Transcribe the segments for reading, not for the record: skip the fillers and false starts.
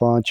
5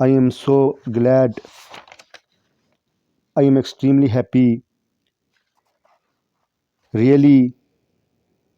I am so glad, I am extremely happy, really,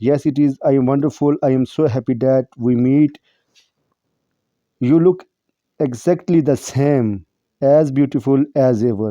yes it is, I am wonderful, I am so happy that we meet, you look exactly the same, as beautiful as ever।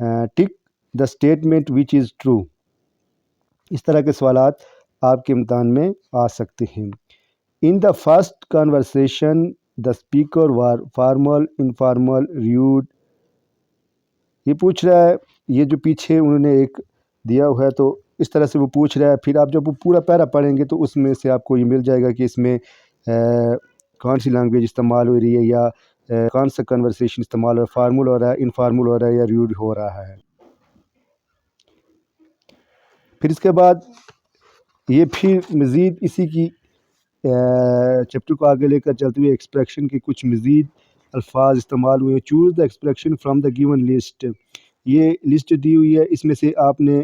Tick the statement which is true. اس طرح کے سوالات آپ کے امتحان میں آ سکتے ہیں. In the first conversation the speaker was formal informal rude. یہ پوچھ رہا ہے، یہ جو پیچھے انہوں نے ایک دیا ہوا ہے تو اس طرح سے وہ پوچھ رہا ہے. پھر آپ جب وہ پورا پیرا پڑھیں گے تو اس میں سے آپ کو یہ مل جائے گا کہ اس میں کون سی لینگویج استعمال ہو رہی ہے، یا کون سا کنورسیشن استعمال ہو رہا ہے، فارمل ہو رہا ہے، انفارمل ہو رہا ہے، یا ریوڈ ہو رہا ہے. پھر اس کے بعد یہ پھر مزید اسی کی چیپٹر کو آگے لے کر چلتے ہوئے ایکسپریشن کے کچھ مزید الفاظ استعمال ہوئے. Choose the expression from the given list. یہ لسٹ دی ہوئی ہے، اس میں سے آپ نے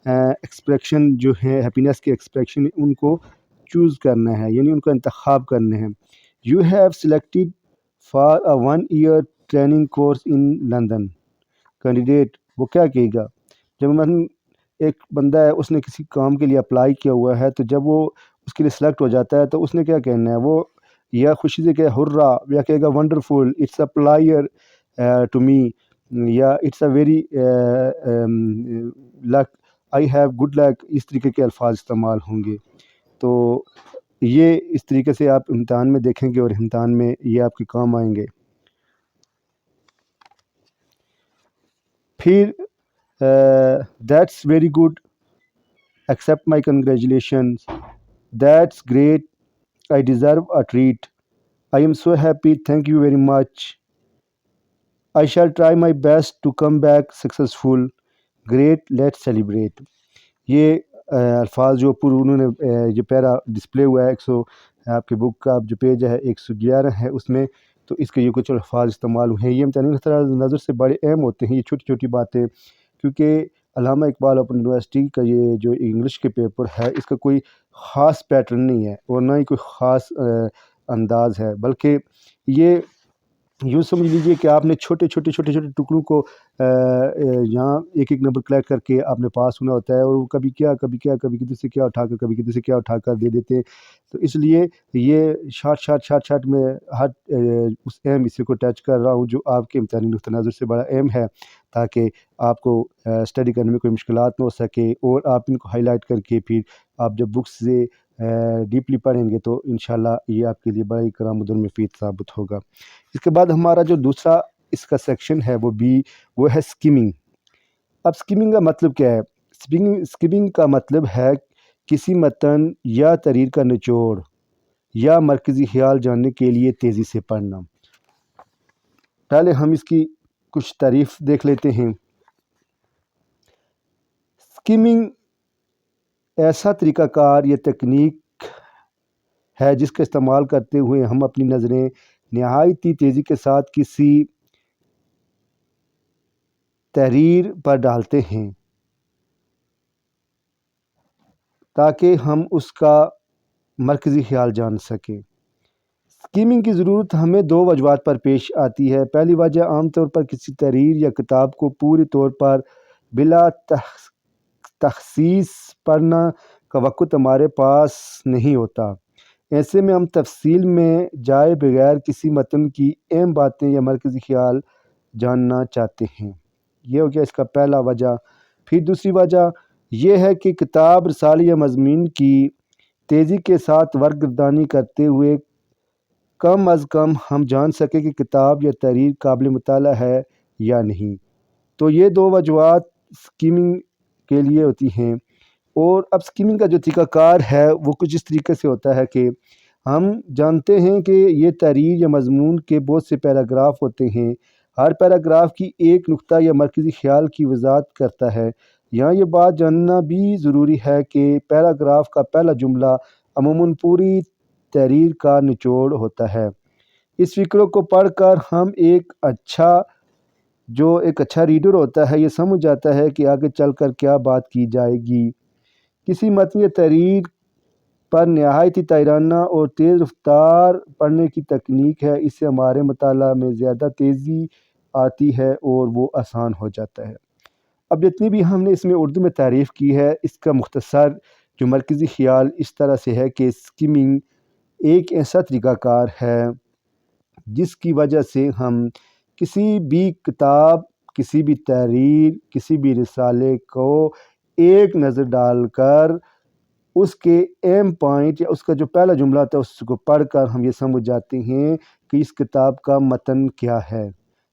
ایکسپریشن جو ہے ہیپینیس کے ایکسپریشن ان کو چوز کرنا ہے، یعنی ان کا انتخاب کرنا ہے. You have selected for a 1 year training course in London. Candidate وہ کیا کہے گا؟ جب ایک بندہ ہے اس نے کسی کام کے لیے اپلائی کیا ہوا ہے، تو جب وہ اس کے لیے سلیکٹ ہو جاتا ہے تو اس نے کیا کہنا ہے؟ وہ یا خوشی سے کہ ہررا، یا کہے گا wonderful, it's a pleasure to me, یا it's a very luck, I have good luck. اس طریقے کے الفاظ استعمال ہوں گے. تو یہ اس طریقے سے آپ امتحان میں دیکھیں گے اور امتحان میں یہ آپ کے کام آئیں گے. پھر that's very good, accept my congratulations, that's great, I deserve a treat, I am so happy, thank you very much, I shall try my best to come back successful, great, let's celebrate. یہ الفاظ جو پر انہوں نے یہ پیرا display ہوا ہے، آپ کے بک کا جو پیج ہے 111 ہے اس میں، تو اس کے یہ کچھ الفاظ استعمال ہوئے ہیں. یہ امتحانی نظر سے بڑے اہم ہوتے ہیں یہ چھوٹی چھوٹی باتیں، کیونکہ علامہ اقبال اوپن یونیورسٹی کا یہ جو انگلش کے پیپر ہے اس کا کوئی خاص پیٹرن نہیں ہے اور نہ ہی کوئی خاص انداز ہے، بلکہ یہ یوں سمجھ لیجیے کہ آپ نے چھوٹے چھوٹے ٹکڑوں کو یہاں ایک ایک نمبر کلیکٹ کر کے آپ نے پاس ہونا ہوتا ہے، اور وہ کبھی کدھر سے کیا اٹھا کر کبھی کدھر سے کیا اٹھا کر دے دیتے ہیں. تو اس لیے یہ شارٹ میں ہر اس اہم حصے کو ٹچ کر رہا ہوں جو آپ کے امتحانی نقطہ نظر سے بڑا اہم ہے، تاکہ آپ کو اسٹڈی کرنے میں کوئی مشکلات نہ ہو سکے، اور آپ ان کو ہائی لائٹ کر کے پھر آپ جب بکس سے ڈیپلی پڑھیں گے تو انشاءاللہ یہ آپ کے لیے بڑا ہی کارآمد اور مفید ثابت ہوگا. اس کے بعد ہمارا جو دوسرا اس کا سیکشن ہے وہ ہے اسکیمنگ. اب اسکیمنگ کا مطلب کیا ہے؟ اسکیمنگ کا مطلب ہے کسی متن یا تحریر کا نچوڑ یا مرکزی خیال جاننے کے لیے تیزی سے پڑھنا. پہلے ہم اس کی کچھ تعریف دیکھ لیتے ہیں. اسکیمنگ ایسا طریقہ کار یا تکنیک ہے جس کا استعمال کرتے ہوئے ہم اپنی نظریں نہایتی تیزی کے ساتھ کسی تحریر پر ڈالتے ہیں تاکہ ہم اس کا مرکزی خیال جان سکیں. اسکیمنگ کی ضرورت ہمیں 2 وجوہات پر پیش آتی ہے. پہلی وجہ عام طور پر کسی تحریر یا کتاب کو پورے طور پر بلا تخصیص پڑھنا کا وقت ہمارے پاس نہیں ہوتا. ایسے میں ہم تفصیل میں جائے بغیر کسی متن کی اہم باتیں یا مرکزی خیال جاننا چاہتے ہیں. یہ ہو گیا اس کا پہلا وجہ. پھر دوسری وجہ یہ ہے کہ کتاب، رسالے یا مضمون کی تیزی کے ساتھ ورق کرتے ہوئے کم از کم ہم جان سکیں کہ کتاب یا تحریر قابل مطالعہ ہے یا نہیں. تو یہ 2 وجوہات اسکیمنگ کے لیے ہوتی ہیں. اور اب اسکیمنگ کا جو طریقہ کار ہے وہ کچھ اس طریقے سے ہوتا ہے کہ ہم جانتے ہیں کہ یہ تحریر یا مضمون کے بہت سے پیراگراف ہوتے ہیں. ہر پیراگراف کی ایک نقطہ یا مرکزی خیال کی وضاحت کرتا ہے. یہاں یہ بات جاننا بھی ضروری ہے کہ پیراگراف کا پہلا جملہ عموماً پوری تحریر کا نچوڑ ہوتا ہے. اس فقرے کو پڑھ کر ہم ایک اچھا ریڈر ہوتا ہے یہ سمجھ جاتا ہے کہ آگے چل کر کیا بات کی جائے گی. کسی متن یا تحریر پر نہایت طائرانہ اور تیز رفتار پڑھنے کی تکنیک ہے. اس سے ہمارے مطالعہ میں زیادہ تیزی آتی ہے اور وہ آسان ہو جاتا ہے. اب جتنی بھی ہم نے اس میں اردو میں تعریف کی ہے اس کا مختصر جو مرکزی خیال اس طرح سے ہے کہ اسکیمنگ ایک ایسا طریقہ کار ہے جس کی وجہ سے ہم کسی بھی کتاب کسی بھی تحریر، کسی بھی رسالے کو ایک نظر ڈال کر اس کے ایم پوائنٹ یا اس کا جو پہلا جملہ ہوتا ہے اس کو پڑھ کر ہم یہ سمجھ جاتے ہیں کہ اس کتاب کا متن کیا ہے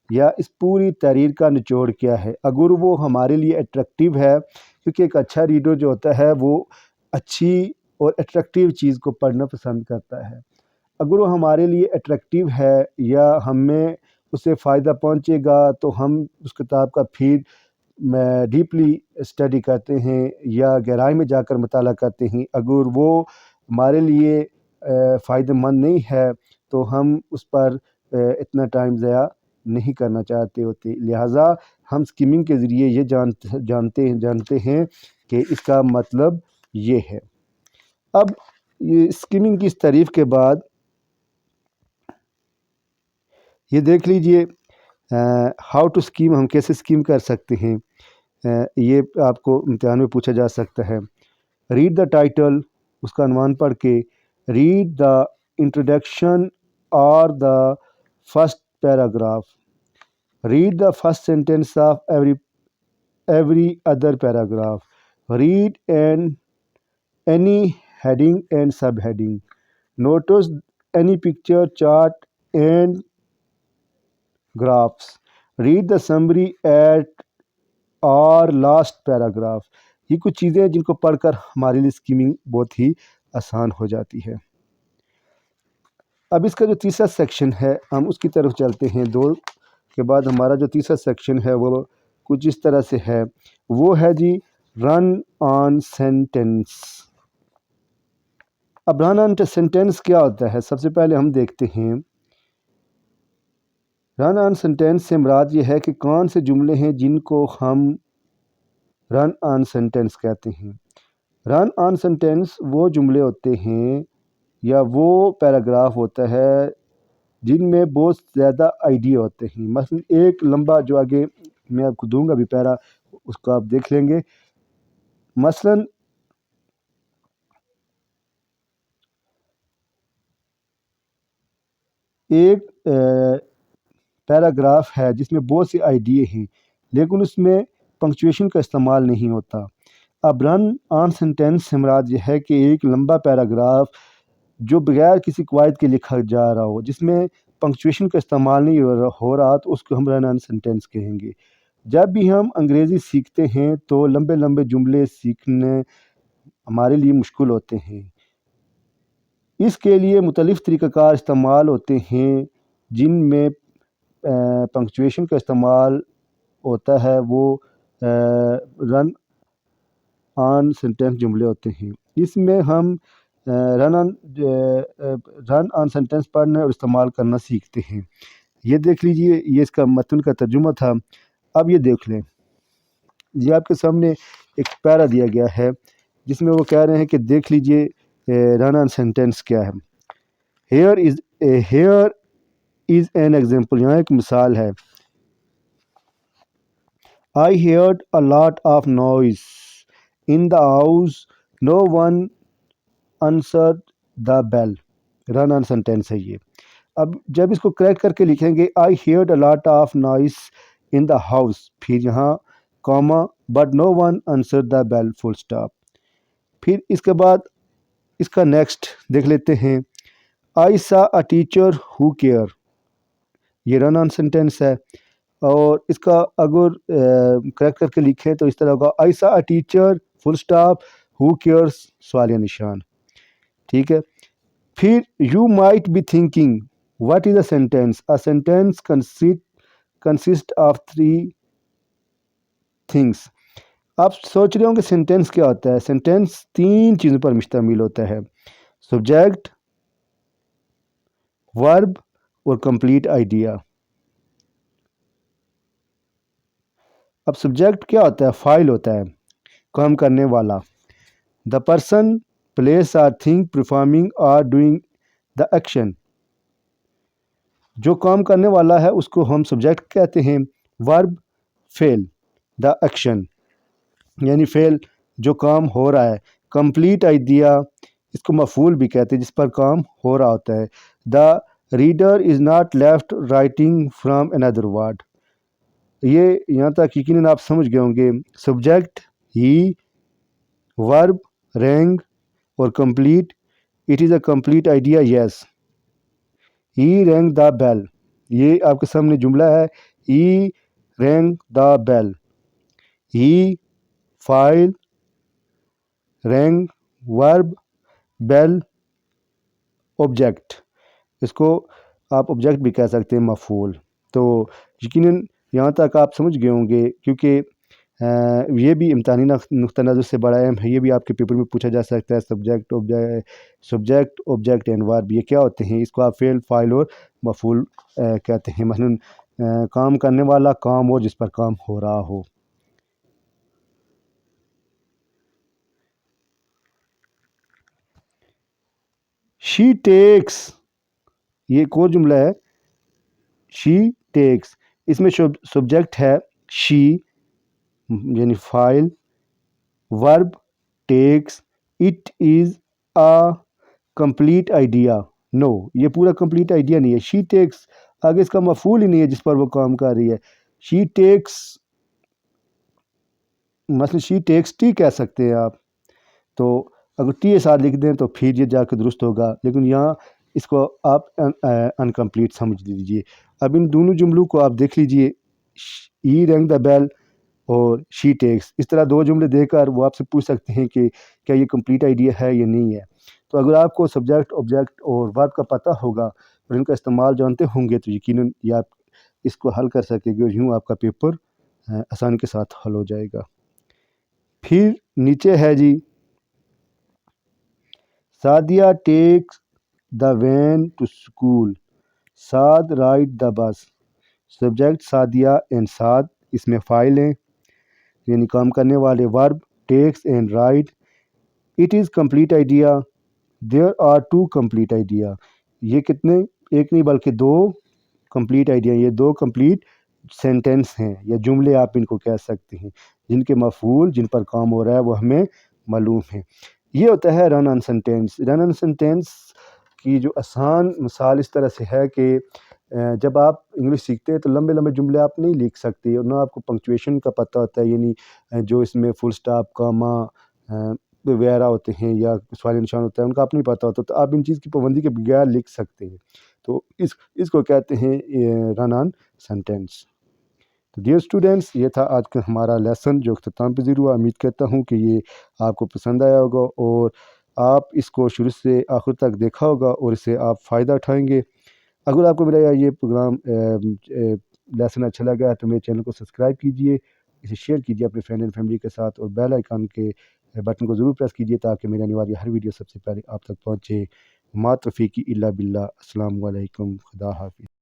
یا اس پوری تحریر کا نچوڑ کیا ہے۔ اگر وہ ہمارے لیے اٹریکٹیو ہے، کیونکہ ایک اچھا ریڈر جو ہوتا ہے وہ اچھی اور اٹریکٹیو چیز کو پڑھنا پسند کرتا ہے۔ اگر وہ ہمارے لیے اٹریکٹیو ہے یا ہمیں اس سے فائدہ پہنچے گا تو ہم اس کتاب کا پھر ڈیپلی اسٹڈی کرتے ہیں یا گہرائی میں جا کر مطالعہ کرتے ہیں۔ اگر وہ ہمارے لیے فائدہ مند نہیں ہے تو ہم اس پر اتنا ٹائم ضائع نہیں کرنا چاہتے ہوتے، لہٰذا ہم اسکیمنگ کے ذریعے یہ جانتے ہیں کہ اس کا مطلب یہ ہے۔ اب یہ اسکیمنگ کی اس تعریف کے بعد یہ دیکھ لیجئے ہاؤ ٹو اسکیم، ہم کیسے اسکیم کر سکتے ہیں۔ یہ آپ کو امتحان میں پوچھا جا سکتا ہے۔ ریڈ دا ٹائٹل، اس کا عنوان پڑھ کے ریڈ دا انٹروڈکشن اور the first paragraph, read the first sentence of every other paragraph, read and any heading and sub heading, notice any picture, chart and graphs, read the summary at اور last paragraph. یہ کچھ چیزیں ہیں جن کو پڑھ کر ہمارے لیے اسکیمنگ بہت ہی آسان ہو جاتی ہے۔ اب اس کا جو تیسرا سیکشن ہے ہم اس کی طرف چلتے ہیں۔ 2 کے بعد ہمارا جو تیسرا سیکشن ہے وہ کچھ اس طرح سے ہے، وہ ہے جی رن آن سینٹینس۔ اب رن آن سینٹینس کیا ہوتا ہے؟ سب سے پہلے ہم دیکھتے ہیں رن آن سینٹینس سے مراد یہ ہے کہ کون سے جملے ہیں جن کو ہم رن آن سینٹینس کہتے ہیں۔ رن آن سینٹینس وہ جملے ہوتے ہیں یا وہ پیراگراف ہوتا ہے جن میں بہت زیادہ آئیڈیا ہوتے ہیں۔ مثلا ایک لمبا جو آگے میں آپ کو دوں گا بھی پیرا، اس کو آپ دیکھ لیں گے۔ مثلا ایک پیراگراف ہے جس میں بہت سے آئیڈیے ہیں لیکن اس میں پنکچویشن کا استعمال نہیں ہوتا۔ اب رن آن سینٹینس سے مراد یہ ہے کہ ایک لمبا پیراگراف جو بغیر کسی قواعد کے لکھا جا رہا ہو، جس میں پنکچویشن کا استعمال نہیں ہو رہا، تو اس کو ہم رن آن سینٹینس کہیں گے۔ جب بھی ہم انگریزی سیکھتے ہیں تو لمبے لمبے جملے سیکھنے ہمارے لیے مشکل ہوتے ہیں۔ اس کے لیے مختلف طریقہ کار استعمال ہوتے ہیں جن میں پنکچویشن کا استعمال ہوتا ہے، وہ رن آن سینٹینس جملے ہوتے ہیں۔ اس میں ہم رن آن سینٹینس پڑھنا اور استعمال کرنا سیکھتے ہیں۔ یہ دیکھ لیجئے، یہ اس کا متن کا ترجمہ تھا۔ اب یہ دیکھ لیں، یہ آپ کے سامنے ایک پیرا دیا گیا ہے جس میں وہ کہہ رہے ہیں کہ دیکھ لیجئے رن آن سینٹینس کیا ہے۔ ہیئر از این ایگزامپل، یہاں ایک مثال ہے۔ I heard a lot of noise in the house. No one answered the bell. Run on sentence ہے یہ۔ اب جب اس کو کریکٹ کر کے لکھیں گے I heard a lot of noise in the house، پھر یہاں Cama but no one answered the bell full stop۔ پھر اس کے بعد اس کا نیکسٹ دیکھ لیتے ہیں۔ I saw a teacher who cared، یہ رن آن سینٹینس ہے، اور اس کا اگر کریکٹ کر کے لکھیں تو اس طرح ہوگا I saw a teacher full stop who cares سوالیہ نشان، ٹھیک ہے۔ پھر you might be thinking what is a sentence؟ A sentence consists of 3 things۔ آپ سوچ رہے ہوں کہ سینٹینس کیا ہوتا ہے؟ سینٹینس 3 چیزوں پر مشتمل ہوتا ہے، سبجیکٹ، ورب اور کمپلیٹ آئیڈیا۔ اب سبجیکٹ کیا ہوتا ہے؟ فاعل ہوتا ہے، کام کرنے والا۔ دا پرسن، پلیس اور تھنگ پرفارمنگ اور ڈوئنگ دا ایکشن، جو کام کرنے والا ہے اس کو ہم سبجیکٹ کہتے ہیں۔ ورب، فعل، دا ایکشن یعنی فعل جو کام ہو رہا ہے۔ کمپلیٹ آئیڈیا، اس کو مفعول بھی کہتے ہیں، جس پر کام ہو رہا ہوتا ہے۔ The reader is not left writing from another word, یہ یہاں تک یقیناً آپ سمجھ گئے ہوں گے. سبجیکٹ ہی, ورب رینگ اور complete. It is a complete idea. Yes. He rang the bell. یہ آپ کے سامنے جملہ ہے. ہی rang the bell. He file رینگ ورب بیل آبجیکٹ. اس کو آپ آبجیکٹ بھی کہہ سکتے ہیں, مفعول. تو یقیناً یہاں تک آپ سمجھ گئے ہوں گے, کیونکہ یہ بھی امتحانی نقطہ نظر سے بڑا اہم ہے. یہ بھی آپ کے پیپر میں پوچھا جا سکتا ہے. سبجیکٹ آبجیکٹ اینڈ ورب یہ کیا ہوتے ہیں؟ اس کو آپ فعل فاعل اور مفعول کہتے ہیں. مثلاً کام کرنے والا, کام اور جس پر کام ہو رہا ہو. شی ٹیکس, یہ ایک اور جملہ ہے. شی ٹیکس, اس میں سبجیکٹ ہے شی یعنی فائل, verb takes. It is a complete idea. No, یہ پورا کمپلیٹ آئیڈیا نہیں ہے. شی ٹیکس آگے اس کا مفعول ہی نہیں ہے جس پر وہ کام کر رہی ہے. شی ٹیکس مثلا شی ٹیکس ٹی کہہ سکتے ہیں آپ. تو اگر ٹی کے ساتھ لکھ دیں تو پھر یہ جا کے درست ہوگا, لیکن یہاں اس کو آپ انکمپلیٹ سمجھ لیجیے. اب ان دونوں جملوں کو آپ دیکھ لیجیے, ہی رینگ دا بیل اور شی ٹیکس. اس طرح دو جملے دے کر وہ آپ سے پوچھ سکتے ہیں کہ کیا یہ کمپلیٹ آئیڈیا ہے یا نہیں ہے. تو اگر آپ کو سبجیکٹ آبجیکٹ اور ورب کا پتہ ہوگا اور ان کا استعمال جانتے ہوں گے تو یقیناً یہ آپ اس کو حل کر سکیں گے, اور یوں آپ کا پیپر آسانی کے ساتھ حل ہو جائے گا. پھر نیچے ہے جی, Sadia takes the van to school. Saad ride the bus. Subject Sadia and Saad, اس میں فاعل ہیں یعنی کام کرنے والے. Verb takes and ride. It is complete idea. There are two complete idea. یہ کتنے, ایک نہیں بلکہ دو کمپلیٹ آئیڈیا. یہ دو کمپلیٹ سینٹینس ہیں یا جملے آپ ان کو کہہ سکتے ہیں, جن کے مفعول جن پر کام ہو رہا ہے وہ ہمیں معلوم ہیں. یہ ہوتا ہے رن آن سینٹینس. رن آن سینٹینس کی جو آسان مثال اس طرح سے ہے کہ جب آپ انگلش سیکھتے ہیں تو لمبے لمبے جملے آپ نہیں لکھ سکتے, اور نہ آپ کو پنکچویشن کا پتہ ہوتا ہے, یعنی جو اس میں فل سٹاپ کاما وغیرہ ہوتے ہیں یا سوالی نشان ہوتا ہے ان کا آپ نہیں پتہ ہوتا, تو آپ ان چیز کی پابندی کے بغیر لکھ سکتے ہیں. تو اس کو کہتے ہیں رن آن سینٹینس. تو ڈیئر اسٹوڈنٹس, یہ تھا آج کا ہمارا لیسن جو اختتام پذیر ہوا. امید کرتا ہوں کہ یہ آپ کو پسند آیا ہوگا اور آپ اس کو شروع سے آخر تک دیکھا ہوگا اور اس سے آپ فائدہ اٹھائیں گے. اگر آپ کو میرا یہ پروگرام لیسن اچھا لگا ہے تو میرے چینل کو سبسکرائب کیجئے, اسے شیئر کیجئے اپنے فرینڈ اینڈ فیملی کے ساتھ, اور بیل آئیکن کے بٹن کو ضرور پریس کیجئے تاکہ میری آنے والی ہر ویڈیو سب سے پہلے آپ تک پہنچے. ما توفیقی الا باللہ. السلام علیکم. خدا حافظ.